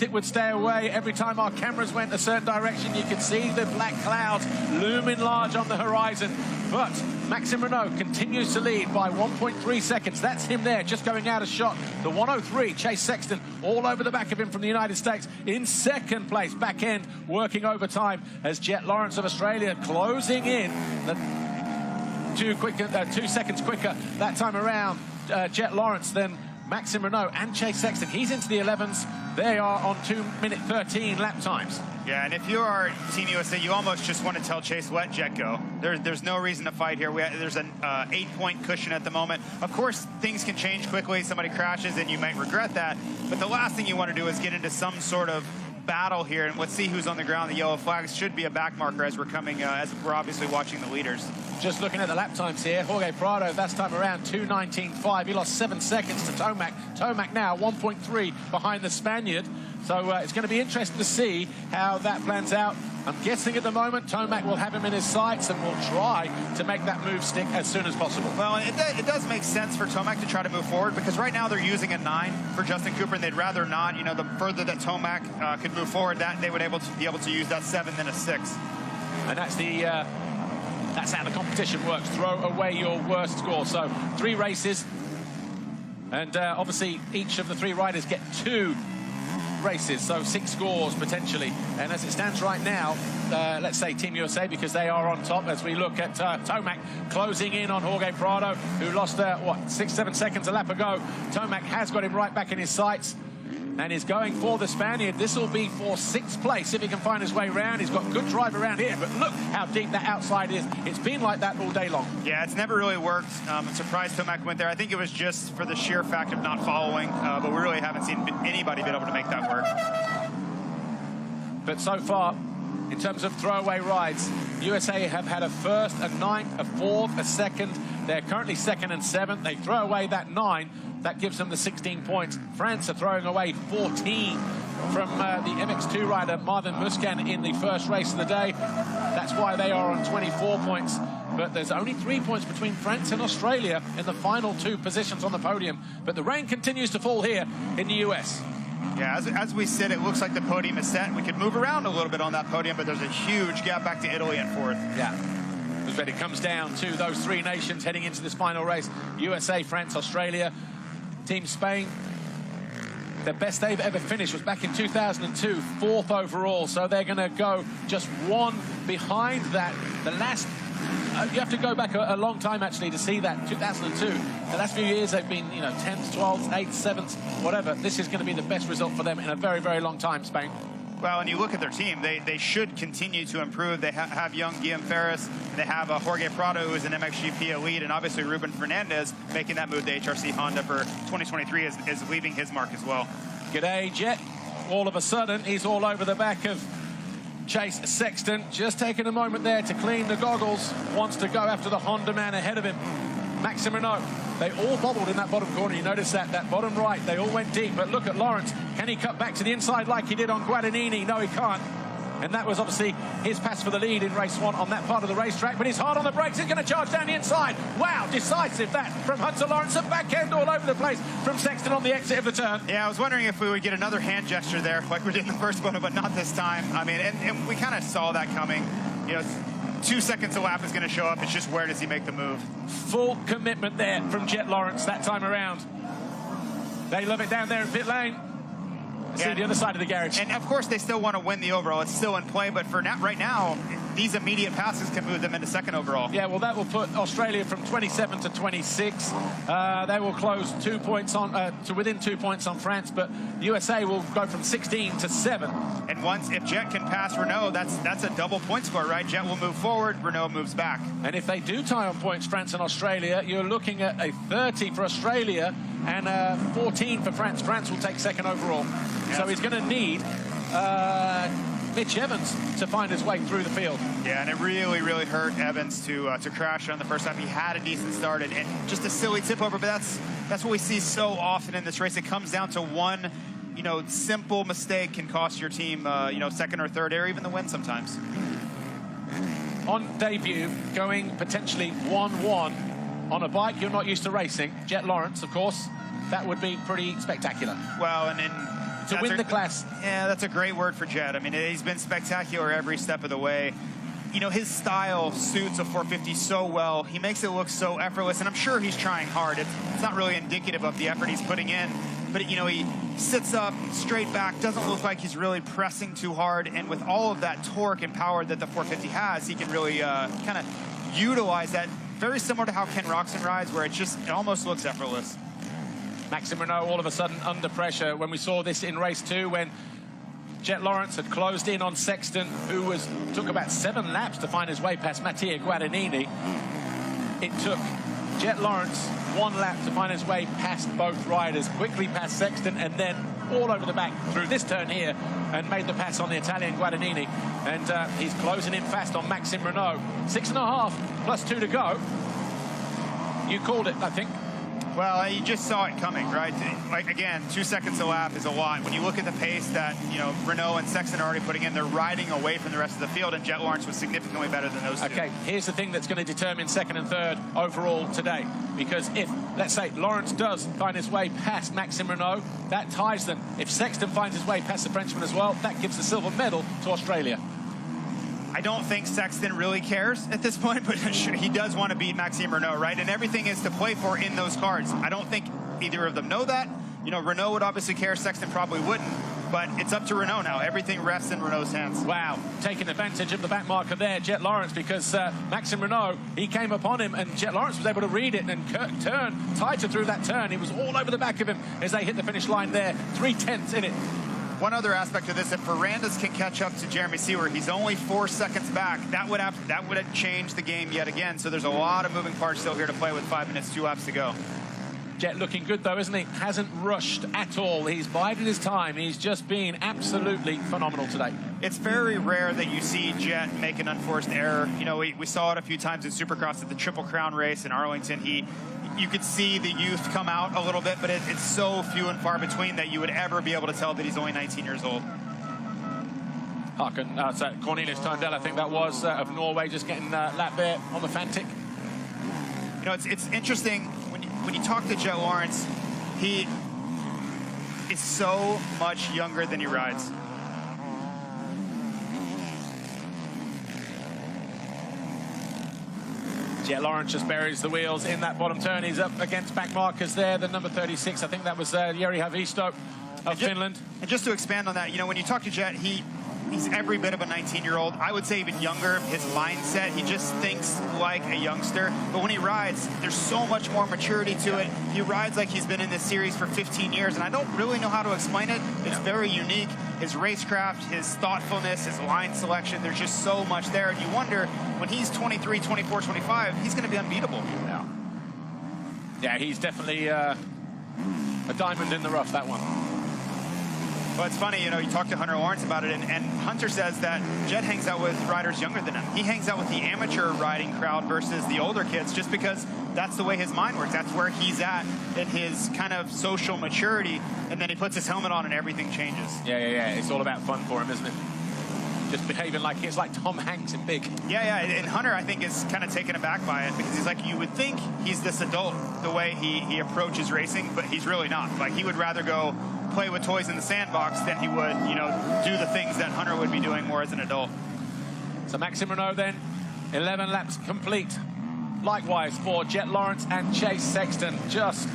it would stay away. Every time our cameras went a certain direction, you could see the black clouds looming large on the horizon. But Maxime Renault continues to lead by 1.3 seconds. That's him there, just going out of shot. The 103, Chase Sexton, all over the back of him from the United States. In second place, back end, working overtime as Jet Lawrence of Australia closing in. 2 seconds quicker that time around, Jet Lawrence, then Maxime Renault and Chase Sexton. He's into the 11s. They are on 2:13 lap times. Yeah, and if you are Team USA, you almost just want to tell Chase, let Jet go. There's no reason to fight here. There's an 8-point cushion at the moment. Of course, things can change quickly. Somebody crashes, and you might regret that. But the last thing you want to do is get into some sort of battle here, and let's see who's on the ground. The yellow flags should be a back marker as we're coming, as we're obviously watching the leaders. Just looking at the lap times here, Jorge Prado, that time around 2:19.5. He lost 7 seconds to Tomac. Tomac now 1.3 behind the Spaniard. So it's going to be interesting to see how that plans out. I'm guessing at the moment Tomac will have him in his sights and will try to make that move stick as soon as possible. Well, it does make sense for Tomac to try to move forward, because right now they're using a 9 for Justin Cooper, and they'd rather not. You know, the further that Tomac could move forward, that they would be able to use that 7 than a 6. And that's the that's how the competition works. Throw away your worst score. So 3 races, and obviously each of the 3 riders get 2 races, so 6 scores potentially. And as it stands right now, let's say Team USA, because they are on top, as we look at Tomac closing in on Jorge Prado, who lost, 6-7 seconds a lap ago. Tomac has got him right back in his sights and is going for the Spaniard. This will be for 6th place if he can find his way around. He's got good drive around here, but look how deep that outside is. It's been like that all day long. Yeah, it's never really worked. I'm surprised Tomac went there. I think it was just for the sheer fact of not following, but we really haven't seen anybody be able to make that work. But so far, in terms of throwaway rides, USA have had a 1st, a 9th, a 4th, a 2nd. They're currently 2nd and 7th. They throw away that 9. That gives them the 16 points. France are throwing away 14 from the MX2 rider Marvin Muscan in the first race of the day. That's why they are on 24 points. But there's only 3 points between France and Australia in the final 2 positions on the podium. But the rain continues to fall here in the US. Yeah, as we said, it looks like the podium is set. We could move around a little bit on that podium, but there's a huge gap back to Italy in 4th. Yeah. But it comes down to those 3 nations heading into this final race. USA, France, Australia. Team Spain, the best they've ever finished was back in 2002, 4th overall. So they're going to go just 1 behind that. The last, you have to go back a long time actually to see that, 2002. The last few years they've been, 10th, 12th, 8th, 7th, whatever. This is going to be the best result for them in a very, very long time, Spain. Well, and you look at their team, they should continue to improve. They have young Guillaume Ferris, they have Jorge Prado, who is an MXGP elite, and obviously Ruben Fernandez making that move to HRC Honda for 2023 is leaving his mark as well. G'day, Jet. All of a sudden, he's all over the back of Chase Sexton. Just taking a moment there to clean the goggles. Wants to go after the Honda man ahead of him. Maxime Renault. They all bobbled in that bottom corner. You notice that bottom right, they all went deep. But look at Lawrence. Can he cut back to the inside like he did on Guadagnini? No, he can't. And that was obviously his pass for the lead in race 1 on that part of the racetrack. But he's hard on the brakes. He's going to charge down the inside. Wow, decisive that from Hunter Lawrence. A back end all over the place from Sexton on the exit of the turn. Yeah, I was wondering if we would get another hand gesture there like we did in the first one, but not this time. I mean, and we kind of saw that coming. 2 seconds a lap is going to show up. It's just where does he make the move? Full commitment there from Jet Lawrence that time around. They love it down there in pit lane. See the other side of the garage. And of course, they still want to win the overall. It's still in play, but for now, right now, these immediate passes can move them into 2nd overall. Yeah, well, that will put Australia from 27 to 26. They will close 2 points on to within 2 points on France, but USA will go from 16 to 7. And if Jet can pass Renault, that's a double point score, right? Jet will move forward, Renault moves back. And if they do tie on points, France and Australia, you're looking at a 30 for Australia and 14 for France. France will take 2nd overall. Yeah. So he's going to need Mitch Evans to find his way through the field. Yeah, and it really, really hurt Evans to crash on the first time. He had a decent start and just a silly tip over, but that's what we see so often in this race. It comes down to one, simple mistake can cost your team, 2nd or 3rd, or even the win sometimes. On debut, going potentially 1-1 on a bike you're not used to racing, Jet Lawrence, of course, that would be pretty spectacular. Well, and to win the class. Yeah, that's a great word for Jet. I mean, he's been spectacular every step of the way. You know, his style suits a 450 so well. He makes it look so effortless, and I'm sure he's trying hard. It's not really indicative of the effort he's putting in, but, you know, he sits up, straight back, doesn't look like he's really pressing too hard, and with all of that torque and power that the 450 has, he can really kind of utilize that, very similar to how Ken Roxon rides, where it almost looks effortless. Maxime Renault all of a sudden under pressure when we saw this in race 2 when Jet Lawrence had closed in on Sexton, who took about 7 laps to find his way past Mattia Guadagnini. It took Jet Lawrence 1 lap to find his way past both riders, quickly past Sexton, and then all over the back through this turn here and made the pass on the Italian Guadagnini. And he's closing in fast on Maxime Renault. 6.5 plus 2 to go. You called it, I think. Well, you just saw it coming, right? Like, again, 2 seconds a lap is a lot. When you look at the pace that, you know, Renault and Sexton are already putting in, they're riding away from the rest of the field, and Jet Lawrence was significantly better than those two. Okay, here's the thing that's going to determine second and third overall today. Because if, let's say, Lawrence does find his way past Maxime Renault, that ties them. If Sexton finds his way past the Frenchman as well, that gives the silver medal to Australia. I don't think Sexton really cares at this point, but he does want to beat Maxime Renault, right? And everything is to play for in those cards. I don't think either of them know that. You know, Renault would obviously care, Sexton probably wouldn't, but it's up to Renault now. Everything rests in Renault's hands. Wow, taking advantage of the back marker there, Jet Lawrence, because Maxime Renault, he came upon him, and Jet Lawrence was able to read it and turn tighter through that turn. He was all over the back of him as they hit the finish line there. 3/10 in it. One other aspect of this, if Ferrandis can catch up to Jeremy Seewer, he's only 4 seconds back. That would have changed the game yet again. So there's a lot of moving parts still here to play with 5 minutes, 2 laps to go. Jet looking good though, isn't he? Hasn't rushed at all. He's bided his time. He's just been absolutely phenomenal today. It's very rare that you see Jet make an unforced error. You know, we saw it a few times in Supercross at the Triple Crown race in Arlington. You could see the youth come out a little bit, but it's so few and far between that you would ever be able to tell that he's only 19 years old. Cornelius Tondel, I think that was, of Norway, just getting lap there on the Fantic. You know, it's interesting, when you talk to Jet Lawrence, he is so much younger than he rides. Jet Lawrence just buries the wheels in that bottom turn. He's up against back markers there. The number 36, I think that was Jari Haavisto of Finland. And just to expand on that, you know, when you talk to Jet, he's every bit of a 19-year-old. I would say even younger. His mindset, he just thinks like a youngster. But when he rides, there's so much more maturity to it. He rides like he's been in this series for 15 years, and I don't really know how to explain it. It's very unique. His racecraft, his thoughtfulness, his line selection, there's just so much there. And you wonder, when he's 23, 24, 25, he's going to be unbeatable. Yeah, he's definitely a diamond in the rough, that one. Well, it's funny, you know, you talk to Hunter Lawrence about it, and Hunter says that Jet hangs out with riders younger than him. He hangs out with the amateur riding crowd versus the older kids, just because that's the way his mind works. That's where he's at in his kind of social maturity, and then he puts his helmet on and everything changes. Yeah. It's all about fun for him, isn't it? Just behaving like it's like Tom Hanks in Big. Yeah, and Hunter, I think, is kind of taken aback by it, because he's like, you would think he's this adult the way he approaches racing, but he's really not. Like, he would rather go play with toys in the sandbox than he would, you know, do the things that Hunter would be doing more as an adult. So Maxime Renault then, 11 laps complete. Likewise for Jet Lawrence and Chase Sexton. Just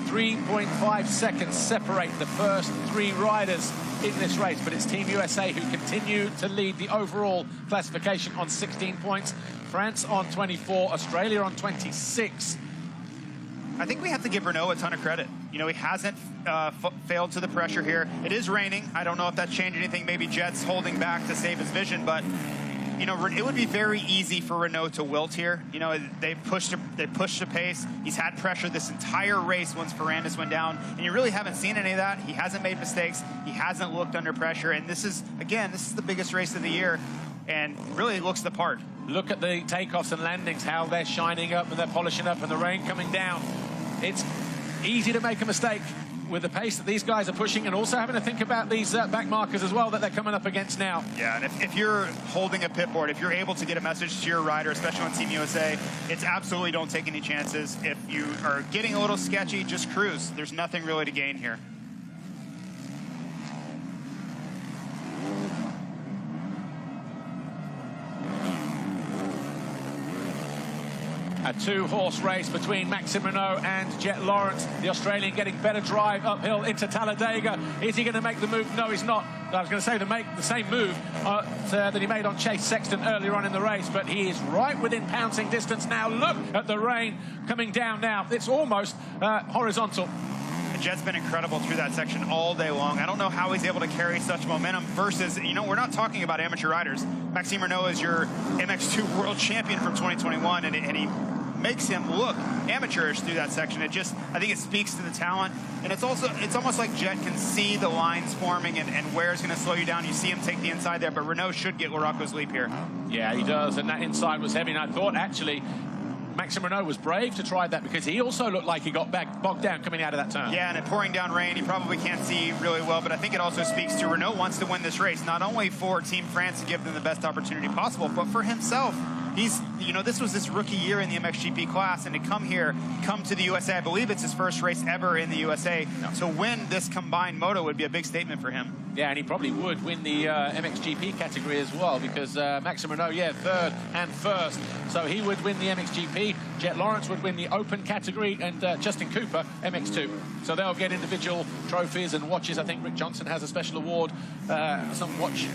3.5 seconds separate the first 3 riders in this race, but it's Team USA who continue to lead the overall classification on 16 points. France on 24, Australia on 26. I think we have to give Renault a ton of credit. You know, he hasn't failed to the pressure here. It is raining. I don't know if that's changed anything. Maybe Jet's holding back to save his vision, but you know, it would be very easy for Renault to wilt here. You know, they pushed the pace. He's had pressure this entire race once Ferrandis went down, and you really haven't seen any of that. He hasn't made mistakes. He hasn't looked under pressure, and this is the biggest race of the year, and really looks the part. Look at the takeoffs and landings, how they're shining up and they're polishing up, and the rain coming down. It's easy to make a mistake with the pace that these guys are pushing, and also having to think about these back markers as well that they're coming up against now. Yeah, and if you're holding a pit board, if you're able to get a message to your rider, especially on Team USA, it's absolutely don't take any chances. If you are getting a little sketchy, just cruise. There's nothing really to gain here. A two-horse race between Maxime Renault and Jet Lawrence. The Australian getting better drive uphill into Talladega. Is he going to make the move? No, he's not. I was going to say to make the same move that he made on Chase Sexton earlier on in the race, but he is right within pouncing distance now. Look at the rain coming down now. It's almost horizontal. Jet's been incredible through that section all day long. I don't know how he's able to carry such momentum versus, you know, we're not talking about amateur riders. Maxime Renault is your MX2 world champion from 2021, and he makes him look amateurish through that section. I think it speaks to the talent, and it's almost like Jet can see the lines forming and where it's going to slow you down. You see him take the inside there, but Renault should get Larocco's leap here. Yeah, he does, and that inside was heavy, and I thought actually Maxime Renault was brave to try that because he also looked like he got bogged down coming out of that turn. Yeah, and it pouring down rain, he probably can't see really well, but I think it also speaks to Renault wants to win this race, not only for Team France to give them the best opportunity possible, but for himself. He's, you know, this was his rookie year in the MXGP class, and to come to the USA, I believe it's his first race ever in the USA. No. To win this combined moto would be a big statement for him. Yeah, and he probably would win the MXGP category as well, because Maxime Renault, yeah, third and first. So he would win the MXGP. Jet Lawrence would win the open category, and Justin Cooper, MX2. So they'll get individual trophies and watches. I think Rick Johnson has a special award, some watch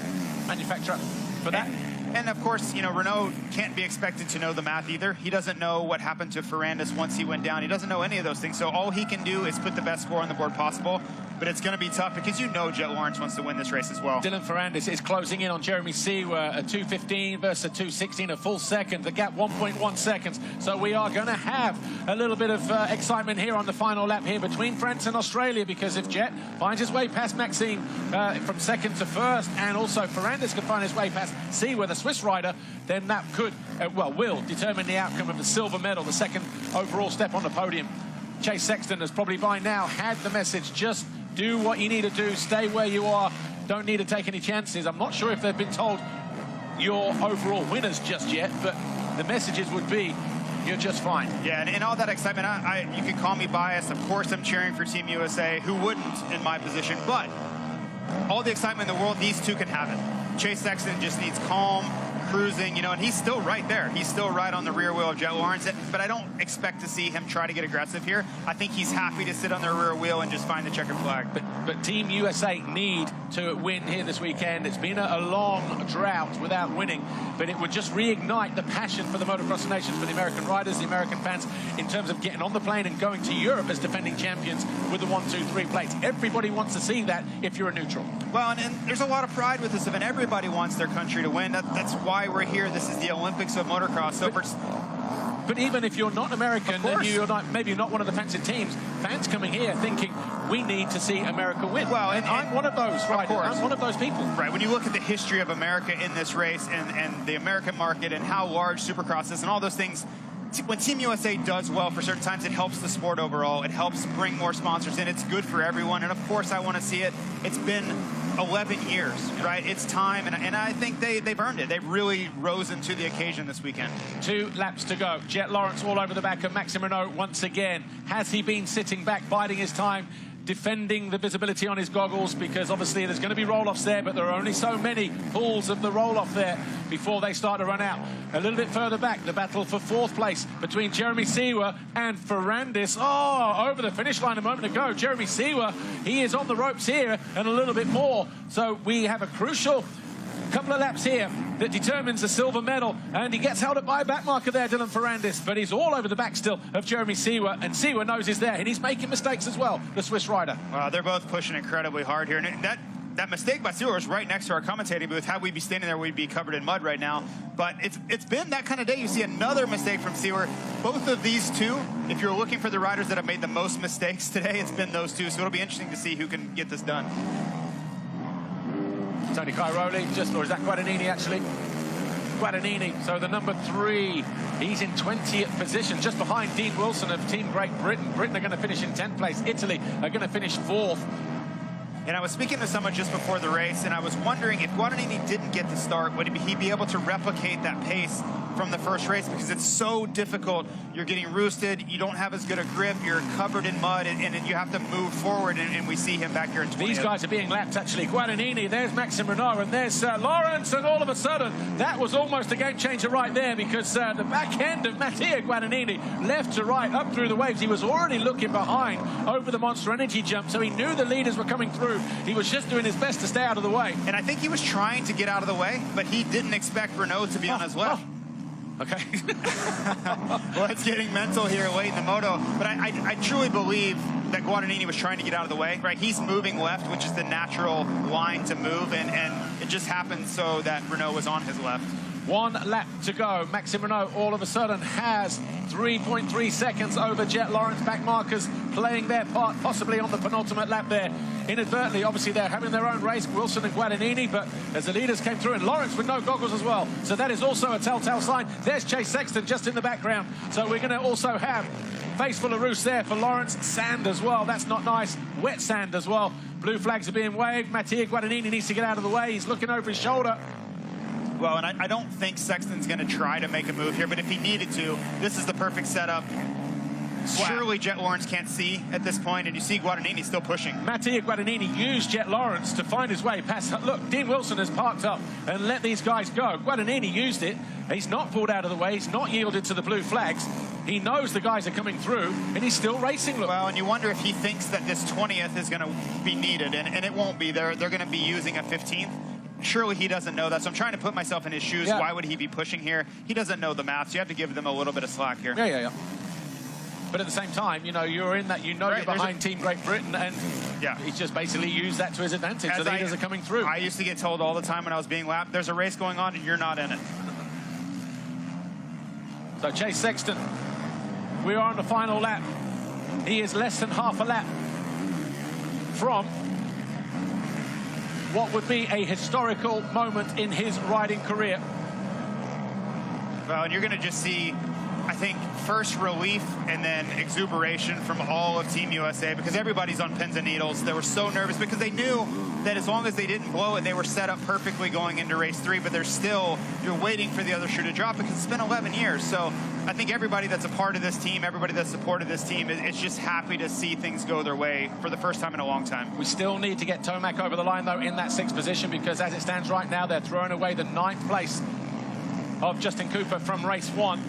manufacturer for that. And of course, you know, Renault can't be expected to know the math either. He doesn't know what happened to Ferrandis once he went down. He doesn't know any of those things. So all he can do is put the best score on the board possible. But it's going to be tough because you know Jet Lawrence wants to win this race as well. Dylan Ferrandis is closing in on Jeremy Seewer, a 2:15 versus a 2:16, a full second. The gap 1.1 seconds. So we are going to have a little bit of excitement here on the final lap here between France and Australia, because if Jet finds his way past Maxime from second to first, and also Ferrandis can find his way past Seewer, the Swiss rider, then that could, will determine the outcome of the silver medal, the second overall step on the podium. Chase Sexton has probably by now had the message, just do what you need to do, stay where you are, don't need to take any chances. I'm not sure if they've been told you're overall winners just yet, but the messages would be, you're just fine. Yeah, and in all that excitement, you can call me biased. Of course I'm cheering for Team USA. Who wouldn't in my position? But all the excitement in the world, these two can have it. Chase Sexton just needs calm, cruising, you know, and he's still right there. He's still right on the rear wheel of Jet Lawrence, but I don't expect to see him try to get aggressive here. I think he's happy to sit on their rear wheel and just find the checkered flag. But Team USA need to win here this weekend. It's been a long drought without winning, but it would just reignite the passion for the motocross nations, for the American riders, the American fans, in terms of getting on the plane and going to Europe as defending champions with the 1, 2, 3 plates. Everybody wants to see that if you're a neutral. Well, and there's a lot of pride with this event. Everybody wants their country to win. That's why we're here. This is the Olympics of motocross. So but even if you're not American and you're not, maybe not one of the fancied teams, fans coming here thinking we need to see America win. Well, and I'm one of those, right? I'm one of those people. Right. When you look at the history of America in this race and the American market and how large Supercross is and all those things, when Team USA does well for certain times, it helps the sport overall. It helps bring more sponsors in. It's good for everyone. And of course, I want to see it. It's been 11 years, right? It's time, and I think they've earned it. They've really risen to the occasion this weekend. 2 laps to go. Jet Lawrence all over the back of Maxime Renault once again. Has he been sitting back, biding his time, defending the visibility on his goggles? Because obviously there's going to be roll-offs there, but there are only so many pulls of the roll-off there before they start to run out. A little bit further back, the battle for 4th place between Jeremy Seewer and Ferrandis. Oh, over the finish line a moment ago. Jeremy Seewer, he is on the ropes here and a little bit more. So we have a crucial couple of laps here that determines the silver medal, and he gets held up by a back marker there, Dylan Ferrandis, but he's all over the back still of Jeremy Seewer, and Seewer knows he's there, and he's making mistakes as well, the Swiss rider. They're both pushing incredibly hard here, and that mistake by Seewer is right next to our commentating booth. Had we be standing there, we'd be covered in mud right now. But it's been that kind of day. You see another mistake from Seewer. Both of these two, if you're looking for the riders that have made the most mistakes today, it's been those two, so it'll be interesting to see who can get this done. Tony Cairoli, or is that Guadagnini actually? Guadagnini, so the number 3, he's in 20th position, just behind Dean Wilson of Team Great Britain. Britain are going to finish in 10th place. Italy are going to finish 4th. And I was speaking to someone just before the race, and I was wondering if Guadagnini didn't get the start, would he be able to replicate that pace from the first race because it's so difficult. You're getting roosted, you don't have as good a grip, you're covered in mud, and you have to move forward, and we see him back here in 20th. These guys are being lapped, actually. Guadagnini, there's Maxime Renault, and there's Lawrence, and all of a sudden, that was almost a game changer right there because the back end of Mattia Guadagnini, left to right, up through the waves, he was already looking behind over the Monster Energy jump, so he knew the leaders were coming through. He was just doing his best to stay out of the way. And I think he was trying to get out of the way, but he didn't expect Renault to be on his left. Okay. Well, it's getting mental here late in the moto, but I truly believe that Guadagnini was trying to get out of the way, right? He's moving left, which is the natural line to move, and it just happened so that Renault was on his left. 1 lap to go. Maxime Renault all of a sudden has 3.3 seconds over Jet Lawrence. Back markers playing their part, possibly on the penultimate lap there. Inadvertently, obviously, they're having their own race, Wilson and Guadagnini, but as the leaders came through, and Lawrence with no goggles as well. So that is also a telltale sign. There's Chase Sexton just in the background. So we're going to also have face full of roost there for Lawrence. Sand as well. That's not nice. Wet sand as well. Blue flags are being waved. Mattia Guadagnini needs to get out of the way. He's looking over his shoulder. Well, and I don't think Sexton's going to try to make a move here, but if he needed to, this is the perfect setup. Wow. Surely Jet Lawrence can't see at this point, and you see Guadagnini still pushing. Mattia Guadagnini used Jet Lawrence to find his way past. Look, Dean Wilson has parked up and let these guys go. Guadagnini used it. He's not pulled out of the way. He's not yielded to the blue flags. He knows the guys are coming through, and he's still racing. Look. Well, and you wonder if he thinks that this 20th is going to be needed, and it won't be. They're going to be using a 15th. Surely he doesn't know that, so I'm trying to put myself in his shoes. Yeah. Why would he be pushing here? He doesn't know the math, so you have to give them a little bit of slack here. Yeah. But at the same time, you know, you're in that, right, you're behind Team Great Britain, and he's just basically used that to his advantage. The leaders are coming through. I used to get told all the time when I was being lapped, there's a race going on and you're not in it. So Chase Sexton, we are on the final lap. He is less than half a lap from what would be a historical moment in his riding career. Well, and you're going to just see, I think, first relief and then exuberation from all of Team USA because everybody's on pins and needles. They were so nervous because they knew that as long as they didn't blow it, they were set up perfectly going into race 3, but you're waiting for the other shoe to drop because it's been 11 years. So I think everybody that's a part of this team, everybody that's supported this team, is just happy to see things go their way for the first time in a long time. We still need to get Tomac over the line, though, in that 6th position because as it stands right now, they're throwing away the 9th place of Justin Cooper from race 1.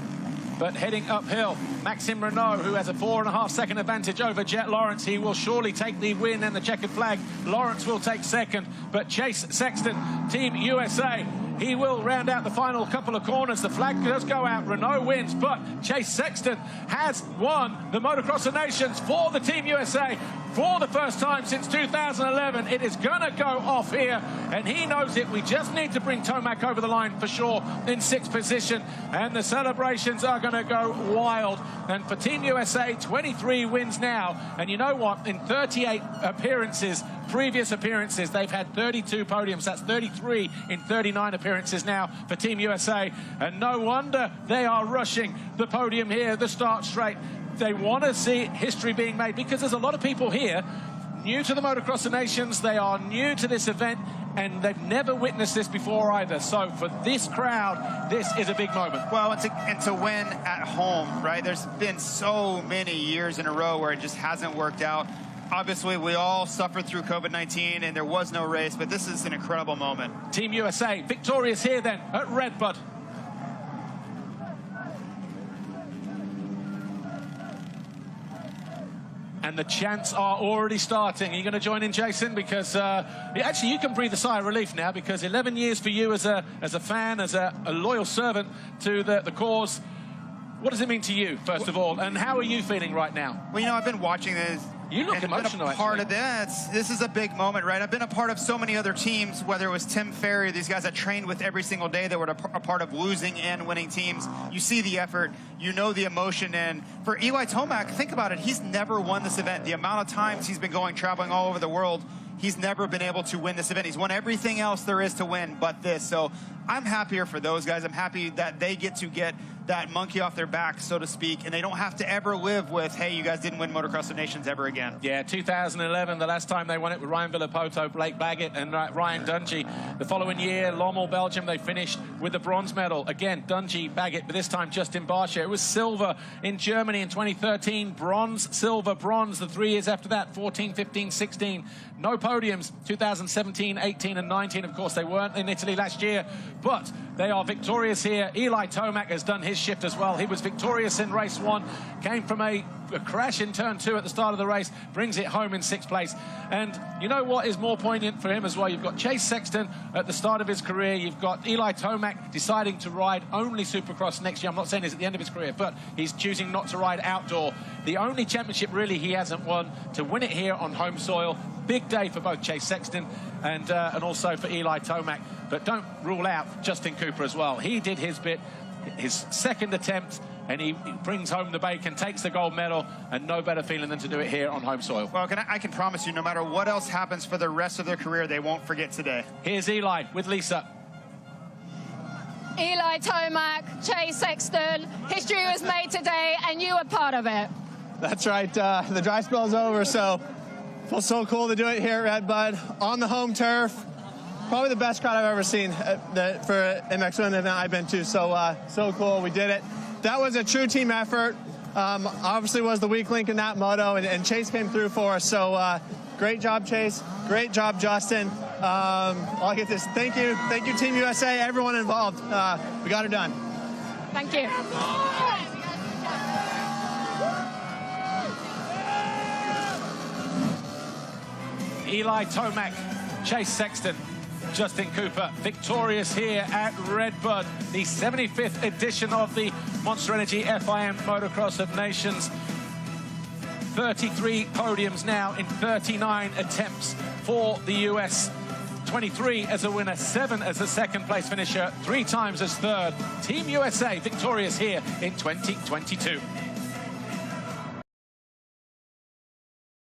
But heading uphill, Maxime Renault, who has a 4.5-second advantage over Jet Lawrence. He will surely take the win and the checkered flag. Lawrence will take 2nd, but Chase Sexton, Team USA, he will round out the final couple of corners. The flag does go out. Renault wins, but Chase Sexton has won the Motocross of Nations for the Team USA for the first time since 2011. It is going to go off here, and he knows it. We just need to bring Tomac over the line for sure in 6th position, and the celebrations are going to go wild. And for Team USA, 23 wins now, and you know what? In 38 appearances, previous appearances, they've had 32 podiums. That's 33 in 39 appearances now for Team USA, and no wonder they are rushing the podium here, the start straight. They want to see history being made because there's a lot of people here new to the Motocross of Nations. They are new to this event, and they've never witnessed this before either. So for this crowd, this is a big moment. Well, and to win at home, right? There's been so many years in a row where it just hasn't worked out. Obviously, we all suffered through COVID-19, and there was no race, but this is an incredible moment. Team USA victorious here then at Redbud. And the chants are already starting. Are you going to join in, Jason? Because actually, you can breathe a sigh of relief now because 11 years for you as a fan, as a loyal servant to the cause. What does it mean to you, first of all? And how are you feeling right now? Well, you know, I've been watching this. You look emotional, actually. Part of this. This is a big moment, right? I've been a part of so many other teams, whether it was Tim Ferry, these guys I trained with every single day that were a part of losing and winning teams. You see the effort, you know the emotion, and for Eli Tomac, think about it. He's never won this event. The amount of times he's been traveling all over the world, he's never been able to win this event. He's won everything else there is to win but this. So I'm happier for those guys. I'm happy that they get to get that monkey off their back, so to speak, and they don't have to ever live with, hey, you guys didn't win Motocross of Nations ever again. Yeah, 2011, the last time they won it with Ryan Villapoto, Blake Baggett, and Ryan Dungey. The following year, Lommel, Belgium, they finished with the bronze medal. Again, Dungey, Baggett, but this time Justin Barcia. It was silver in Germany in 2013, bronze, silver, bronze. The 3 years after that, 14, 15, 16. No podiums, 2017, 18, and 19. Of course, they weren't in Italy last year, but they are victorious here. Eli Tomac has done his shift as well. He was victorious in race 1, came from a crash in turn 2 at the start of the race, brings it home in 6th place. And you know what is more poignant for him as well? You've got Chase Sexton at the start of his career. You've got Eli Tomac deciding to ride only Supercross next year. I'm not saying it's at the end of his career, but he's choosing not to ride outdoor. The only championship really he hasn't won, to win it here on home soil. Big day for both Chase Sexton and also for Eli Tomac. But don't rule out Justin Cooper as well. He did his bit, his second attempt, and he brings home the bacon, takes the gold medal, and no better feeling than to do it here on home soil. Well, I can promise you, no matter what else happens for the rest of their career, they won't forget today. Here's Eli with Lisa. Eli Tomac, Chase Sexton, history was made today, and you were part of it. That's right. The dry spell's over, so it feels so cool to do it here at Redbud on the home turf. Probably the best crowd I've ever seen for an MXoN event I've been to. So so cool. We did it. That was a true team effort. Obviously was the weak link in that moto, and Chase came through for us. So great job, Chase. Great job, Justin. I'll get this. Thank you, Team USA, everyone involved. We got it done. Thank you. Eli Tomac, Chase Sexton, Justin Cooper, victorious here at Redbud, the 75th edition of the Monster Energy FIM Motocross of Nations. 33 podiums now in 39 attempts for the US. 23 as a winner, 7 as a second place finisher, 3 times as third. Team USA victorious here in 2022.